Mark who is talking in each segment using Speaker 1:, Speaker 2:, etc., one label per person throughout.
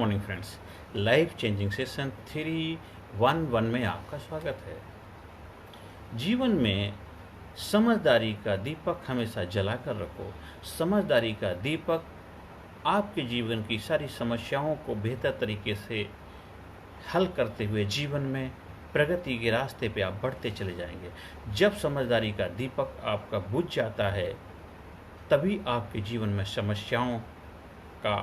Speaker 1: Morning friends, life changing session 311 में आपका स्वागत है। जीवन में समझदारी का दीपक हमेशा जलाकर रखो। समझदारी का दीपक आपके जीवन की सारी समस्याओं को बेहतर तरीके से हल करते हुए जीवन में प्रगति के रास्ते पे आप बढ़ते चले जाएंगे। जब समझदारी का दीपक आपका बुझ जाता है, तभी आपके जीवन में समस्याओं का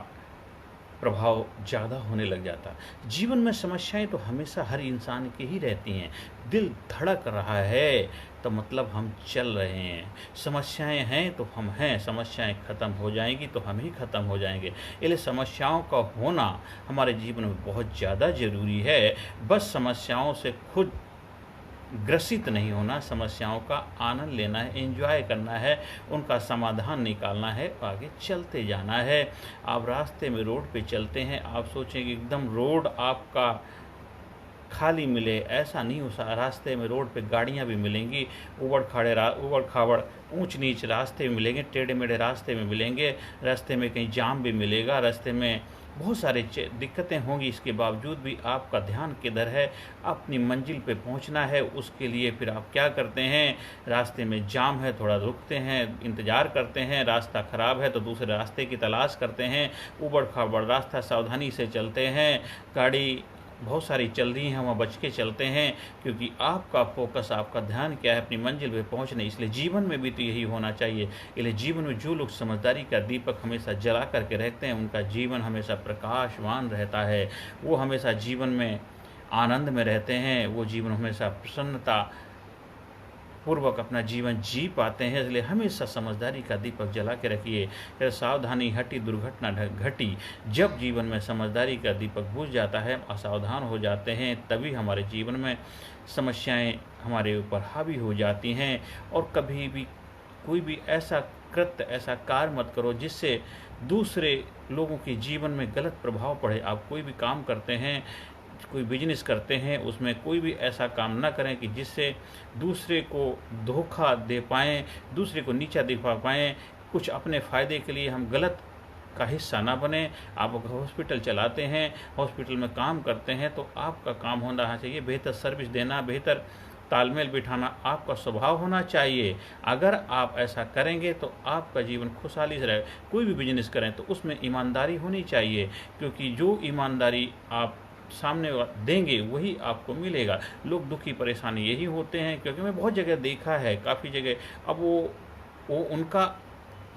Speaker 1: प्रभाव ज़्यादा होने लग जाता है। जीवन में समस्याएं तो हमेशा हर इंसान की ही रहती हैं। दिल धड़क रहा है तो मतलब हम चल रहे हैं। समस्याएं हैं तो हम हैं। समस्याएं ख़त्म हो जाएंगी तो हम ही ख़त्म हो जाएंगे। इसलिए समस्याओं का होना हमारे जीवन में बहुत ज़्यादा ज़रूरी है। बस समस्याओं से खुद ग्रसित नहीं होना, समस्याओं का आनंद लेना है, एंजॉय करना है, उनका समाधान निकालना है, आगे चलते जाना है। आप रास्ते में रोड पे चलते हैं, आप सोचें कि एकदम रोड आपका खाली मिले, ऐसा नहीं हो सकता। रास्ते में रोड पे गाड़ियां भी मिलेंगी, उबड़ खाबड़ ऊंच नीच रास्ते में मिलेंगे, टेढ़े मेढ़े रास्ते में मिलेंगे, रास्ते में कहीं जाम भी मिलेगा, रास्ते में बहुत सारे दिक्कतें होंगी। इसके बावजूद भी आपका ध्यान किधर है? अपनी मंजिल पे पहुंचना है। उसके लिए फिर आप क्या करते हैं? रास्ते में जाम है, थोड़ा रुकते हैं, इंतज़ार करते हैं। रास्ता ख़राब है तो दूसरे रास्ते की तलाश करते हैं। उबड़ खाबड़ रास्ता, सावधानी से चलते हैं। गाड़ी बहुत सारी चल रही हैं, वहाँ बच के चलते हैं, क्योंकि आपका फोकस, आपका ध्यान क्या है? अपनी मंजिल पे पहुँचने। इसलिए जीवन में भी तो यही होना चाहिए। इसलिए जीवन में जो लोग समझदारी का दीपक हमेशा जला करके रहते हैं, उनका जीवन हमेशा प्रकाशवान रहता है। वो हमेशा जीवन में आनंद में रहते हैं। वो जीवन हमेशा प्रसन्नता पूर्वक अपना जीवन जी पाते हैं। इसलिए हमेशा समझदारी का दीपक जला के रखिए। फिर सावधानी हटी दुर्घटना घटी। जब जीवन में समझदारी का दीपक बुझ जाता है, असावधान हो जाते हैं, तभी हमारे जीवन में समस्याएं हमारे ऊपर हावी हो जाती हैं। और कभी भी कोई भी ऐसा कृत्य, ऐसा कार्य मत करो जिससे दूसरे लोगों के जीवन में गलत प्रभाव पड़े। आप कोई भी काम करते हैं, कोई बिजनेस करते हैं, उसमें कोई भी ऐसा काम ना करें कि जिससे दूसरे को धोखा दे पाएँ, दूसरे को नीचा दिखा पाएँ। कुछ अपने फ़ायदे के लिए हम गलत का हिस्सा ना बने। आप हॉस्पिटल चलाते हैं, हॉस्पिटल में काम करते हैं, तो आपका काम होना चाहिए बेहतर सर्विस देना, बेहतर तालमेल बिठाना आपका स्वभाव होना चाहिए। अगर आप ऐसा करेंगे तो आपका जीवन खुशहाली से रहेगा। कोई भी बिजनेस करें तो उसमें ईमानदारी होनी चाहिए, क्योंकि जो ईमानदारी आप सामने देंगे वही आपको मिलेगा। लोग दुखी परेशानी यही होते हैं, क्योंकि मैं बहुत जगह देखा है, काफ़ी जगह। अब वो उनका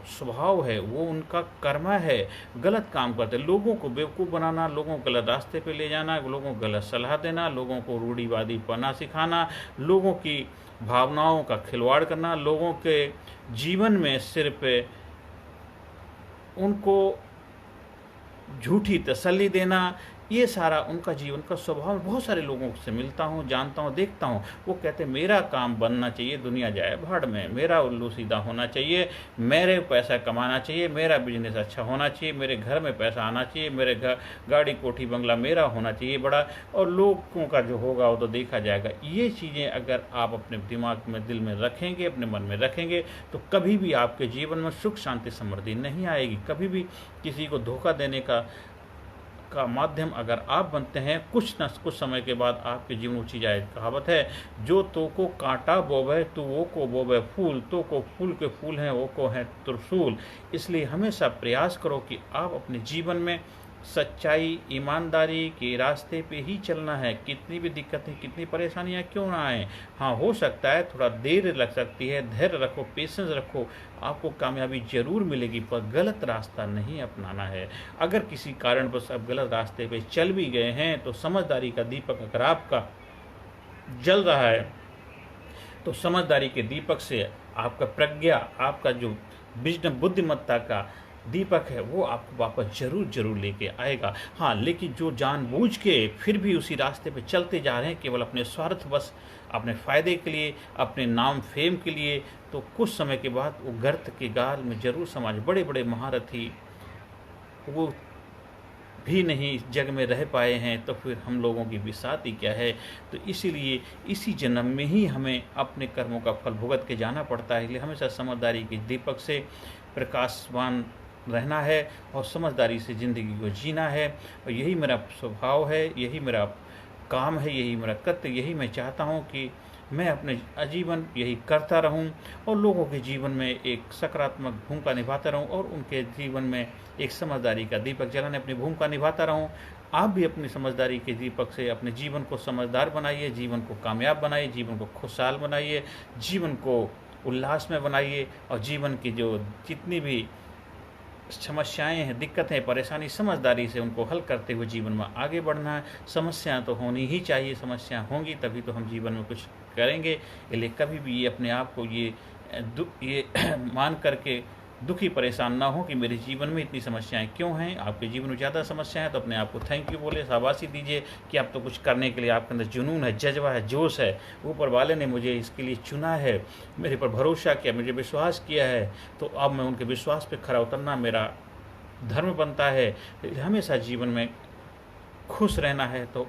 Speaker 1: स्वभाव है, वो उनका कर्म है। गलत काम करते, लोगों को बेवकूफ़ बनाना, लोगों को गलत रास्ते पे ले जाना, लोगों को गलत सलाह देना, लोगों को रूढ़िवादी पना सिखाना, लोगों की भावनाओं का खिलवाड़ करना, लोगों के जीवन में सिर्फ उनको झूठी तसल्ली देना, ये सारा उनका जीवन का स्वभाव। बहुत सारे लोगों से मिलता हूँ, जानता हूँ, देखता हूँ। वो कहते हैं मेरा काम बनना चाहिए, दुनिया जाए भाड़ में, मेरा उल्लू सीधा होना चाहिए, मेरे पैसा कमाना चाहिए, मेरा बिजनेस अच्छा होना चाहिए, मेरे घर में पैसा आना चाहिए, मेरे घर गाड़ी कोठी बंगला मेरा होना चाहिए बड़ा, और लोगों का जो होगा वो तो देखा जाएगा। ये चीज़ें अगर आप अपने दिमाग में, दिल में रखेंगे, अपने मन में रखेंगे, तो कभी भी आपके जीवन में सुख शांति समृद्धि नहीं आएगी। कभी भी किसी को धोखा देने का माध्यम अगर आप बनते हैं, कुछ न कुछ समय के बाद आपके जीवन उठी जाए। कहावत है, जो तो को कांटा बोवे तो वो को बोवे फूल, तो को फूल के फूल हैं वो को है त्रिशूल। इसलिए हमेशा प्रयास करो कि आप अपने जीवन में सच्चाई, ईमानदारी के रास्ते पे ही चलना है। कितनी भी दिक्कतें, कितनी परेशानियां क्यों ना आए, हाँ हो सकता है थोड़ा देर लग सकती है, धैर्य रखो, पेशेंस रखो, आपको कामयाबी जरूर मिलेगी, पर गलत रास्ता नहीं अपनाना है। अगर किसी कारण बस आप गलत रास्ते पे चल भी गए हैं, तो समझदारी का दीपक अगर आपका जल रहा है, तो समझदारी के दीपक से आपका प्रज्ञा, आपका जो विजडम, बुद्धिमत्ता का दीपक है, वो आपको वापस जरूर लेके आएगा। हाँ, लेकिन जो जानबूझ के फिर भी उसी रास्ते पे चलते जा रहे हैं, केवल अपने स्वार्थ, बस अपने फ़ायदे के लिए, अपने नाम फेम के लिए, तो कुछ समय के बाद वो गर्त के गाल में जरूर समाज। बड़े बड़े महारथी वो भी नहीं इस जग में रह पाए हैं, तो फिर हम लोगों की बिसाती क्या है? तो इसीलिए इसी जन्म में ही हमें अपने कर्मों का फल भुगत के जाना पड़ता है। इसलिए हमेशा समझदारी के दीपक से प्रकाशवान रहना है और समझदारी से ज़िंदगी को जीना है। और यही मेरा स्वभाव है, यही मेरा काम है, यही मेरा कर्तव्य, यही मैं चाहता हूँ कि मैं अपने आजीवन यही करता रहूं और लोगों के जीवन में एक सकारात्मक भूमिका निभाता रहूं और उनके जीवन में एक समझदारी का दीपक जलाने अपनी भूमिका निभाता रहूं। आप भी अपनी समझदारी के दीपक से अपने जीवन को समझदार बनाइए, जीवन को कामयाब बनाइए, जीवन को खुशहाल बनाइए, जीवन को उल्लास में बनाइए और जीवन की जो जितनी भी समस्याएं हैं, दिक्कतें, परेशानी, समझदारी से उनको हल करते हुए जीवन में आगे बढ़ना है। समस्याएं तो होनी ही चाहिए, समस्याएं होंगी तभी तो हम जीवन में कुछ करेंगे। इसलिए कभी भी ये अपने आप को ये मान करके दुखी परेशान ना हो कि मेरे जीवन में इतनी समस्याएं क्यों हैं। आपके जीवन में ज़्यादा समस्याएं हैं तो अपने आप को थैंक यू बोले, शाबाशी दीजिए कि आप तो कुछ करने के लिए आपके अंदर जुनून है, जज्बा है, जोश है। ऊपर वाले ने मुझे इसके लिए चुना है, मेरे पर भरोसा किया, मुझे विश्वास किया है, तो अब मैं उनके विश्वास पर खरा उतरना मेरा धर्म बनता है। हमेशा जीवन में खुश रहना है तो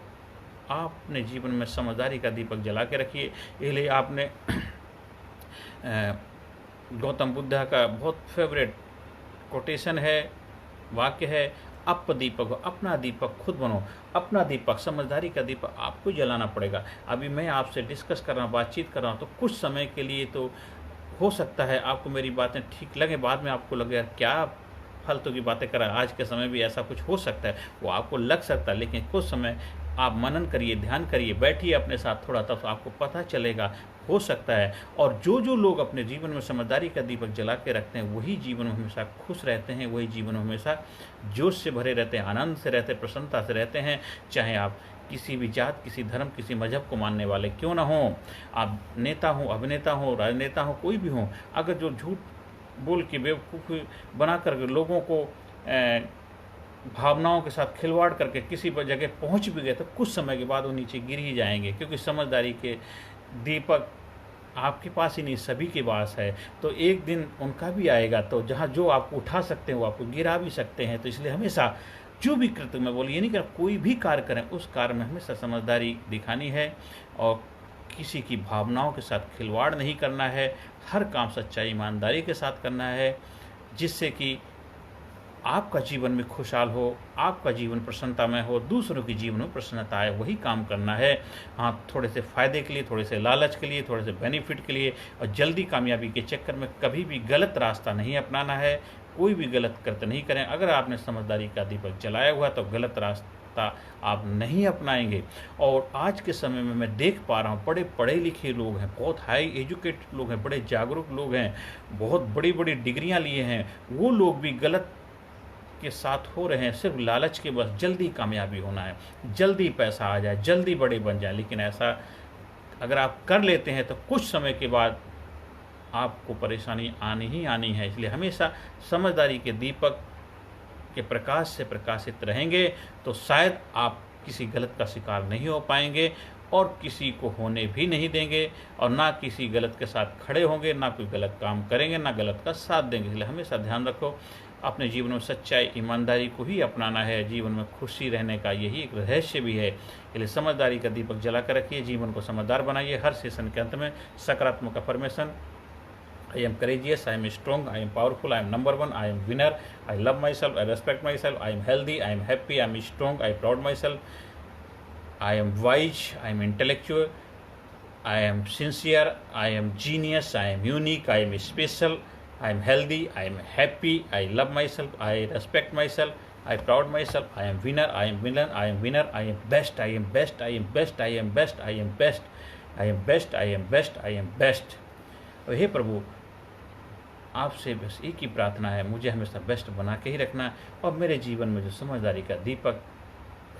Speaker 1: आप अपने जीवन में समझदारी का दीपक जला के रखिए। इसलिए आपने गौतम बुद्ध का बहुत फेवरेट कोटेशन है, वाक्य है, अप दीपक हो, अपना दीपक खुद बनो। अपना दीपक, समझदारी का दीपक आपको जलाना पड़ेगा। अभी मैं आपसे डिस्कस कर रहा हूँ, बातचीत कर रहा हूँ, तो कुछ समय के लिए तो हो सकता है आपको मेरी बातें ठीक लगे, बाद में आपको लगे क्या फालतू की बातें कर रहा है। आज के समय भी ऐसा कुछ हो सकता है, वो आपको लग सकता है, लेकिन कुछ समय आप मनन करिए, ध्यान करिए, बैठिए अपने साथ थोड़ा, तब आपको पता चलेगा, हो सकता है। और जो लोग अपने जीवन में समझदारी का दीपक जला के रखते हैं वही जीवन में हमेशा खुश रहते हैं, वही जीवन में हमेशा जोश से भरे रहते हैं, आनंद से रहते हैं, प्रसन्नता से रहते हैं। चाहे आप किसी भी जात, किसी धर्म, किसी मजहब को मानने वाले क्यों ना हों, आप नेता हों, अभिनेता हों, राजनेता हों, कोई भी हों, अगर जो झूठ बोल के बेवकूफ़ी बना कर लोगों को भावनाओं के साथ खिलवाड़ करके किसी पर जगह पहुंच भी गए तो कुछ समय के बाद वो नीचे गिर ही जाएंगे, क्योंकि समझदारी के दीपक आपके पास ही नहीं, सभी के पास है। तो एक दिन उनका भी आएगा, तो जहाँ जो आपको उठा सकते हैं वो आपको गिरा भी सकते हैं। तो इसलिए हमेशा जो भी कृत्य में बोलिए नहीं कर, कोई भी कार्य करें उस कार्य में हमेशा समझदारी दिखानी है और किसी की भावनाओं के साथ खिलवाड़ नहीं करना है। हर काम सच्चाई, ईमानदारी के साथ करना है, जिससे कि आपका जीवन में खुशहाल हो, आपका जीवन प्रसन्नता में हो, दूसरों के जीवन में प्रसन्नता आए, वही काम करना है। हाँ, थोड़े से फ़ायदे के लिए, थोड़े से लालच के लिए, थोड़े से बेनिफिट के लिए और जल्दी कामयाबी के चक्कर में कभी भी गलत रास्ता नहीं अपनाना है। कोई भी गलत कृत्य नहीं करें। अगर आपने समझदारी का दीपक जलाया हुआ तो गलत रास्ता आप नहीं अपनाएंगे। और आज के समय में मैं देख पा रहा हूँ, बड़े पढ़े लिखे लोग हैं, बहुत हाई एजुकेटेड लोग हैं, बड़े जागरूक लोग हैं, बहुत बड़ी बड़ी डिग्रियाँ लिए हैं, वो लोग भी गलत के साथ हो रहे हैं, सिर्फ लालच के बस जल्दी कामयाबी होना है, जल्दी पैसा आ जाए, जल्दी बड़े बन जाए। लेकिन ऐसा अगर आप कर लेते हैं तो कुछ समय के बाद आपको परेशानी आनी ही आनी है। इसलिए हमेशा समझदारी के दीपक के प्रकाश से प्रकाशित रहेंगे तो शायद आप किसी गलत का शिकार नहीं हो पाएंगे और किसी को होने भी नहीं देंगे और ना किसी गलत के साथ खड़े होंगे, ना कोई गलत काम करेंगे, ना गलत का साथ देंगे। इसलिए हमेशा ध्यान रखो, अपने जीवन में सच्चाई, ईमानदारी को ही अपनाना है। जीवन में खुशी रहने का यही एक रहस्य भी है। इसलिए समझदारी का दीपक जला कर रखिए, जीवन को समझदार बनाइए। हर सेशन के अंत में सकारात्मक affirmation, I am courageous, I am strong, I am powerful, I am number one, I am winner, I love myself, I respect myself, I am healthy, I am happy, I am strong, I am proud myself, I am wise, I am intellectual, I am sincere, I am genius, I am unique, I am special, I am healthy, I am happy, I love myself, I respect myself, I proud myself, I am winner, I am winner, I am winner, I am best, I am best, I am best, I am best, I am best, I am best, I am best, I am best। हे प्रभु, आपसे बस एक ही प्रार्थना है, मुझे हमेशा best बना के ही रखना और मेरे जीवन में जो समझदारी का दीपक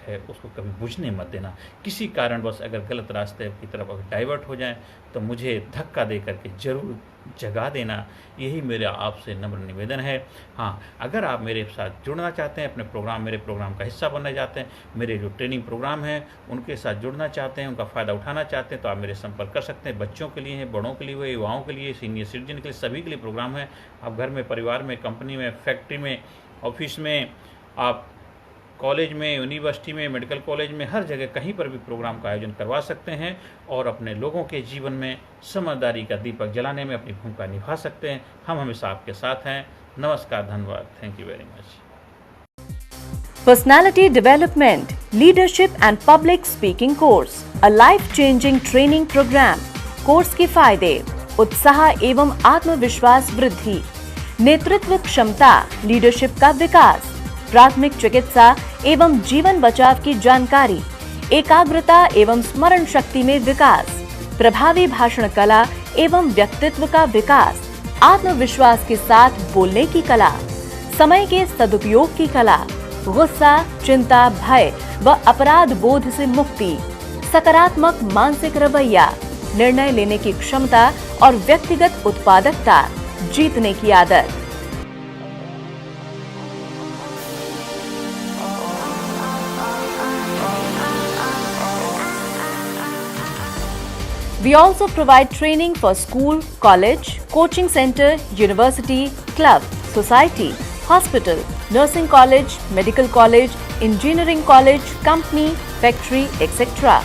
Speaker 1: है उसको कभी बुझने मत देना। किसी कारणवश अगर गलत रास्ते की तरफ अगर डाइवर्ट हो जाए तो मुझे धक्का दे करके ज़रूर जगा देना। यही मेरा आपसे नम्र निवेदन है। हाँ, अगर आप मेरे साथ जुड़ना चाहते हैं, अपने प्रोग्राम, मेरे प्रोग्राम का हिस्सा बनना चाहते हैं, मेरे जो ट्रेनिंग प्रोग्राम हैं उनके साथ जुड़ना चाहते हैं, उनका फ़ायदा उठाना चाहते हैं, तो आप मेरे संपर्क कर सकते हैं। बच्चों के लिए है, बड़ों के लिए, युवाओं के लिए, सीनियर सिटीजन के लिए, सभी के लिए प्रोग्राम है। आप घर में, परिवार में, कंपनी में, फैक्ट्री में, ऑफिस में, आप कॉलेज में, यूनिवर्सिटी में, मेडिकल कॉलेज में, हर जगह कहीं पर भी प्रोग्राम का आयोजन करवा सकते हैं और अपने लोगों के जीवन में समझदारी का दीपक जलाने में अपनी भूमिका निभा सकते हैं। हम हमेशा आपके साथ हैं। नमस्कार, धन्यवाद, thank you very much.
Speaker 2: Personality Development, Leadership and Public Speaking Course, a life-changing training program. Course के फायदे: उत्साह एवं आत्मविश्वास वृद्धि, नेतृत्व क्षमता, लीडरशिप का विकास, प्राथमिक चिकित्सा एवं जीवन बचाव की जानकारी, एकाग्रता एवं स्मरण शक्ति में विकास, प्रभावी भाषण कला एवं व्यक्तित्व का विकास, आत्मविश्वास के साथ बोलने की कला, समय के सदुपयोग की कला, गुस्सा, चिंता, भय व अपराध बोध से मुक्ति, सकारात्मक मानसिक रवैया, निर्णय लेने की क्षमता और व्यक्तिगत उत्पादकता, जीतने की आदत। We also provide training for school, college, coaching center, university, club, society, hospital, nursing college, medical college, engineering college, company, factory, etc.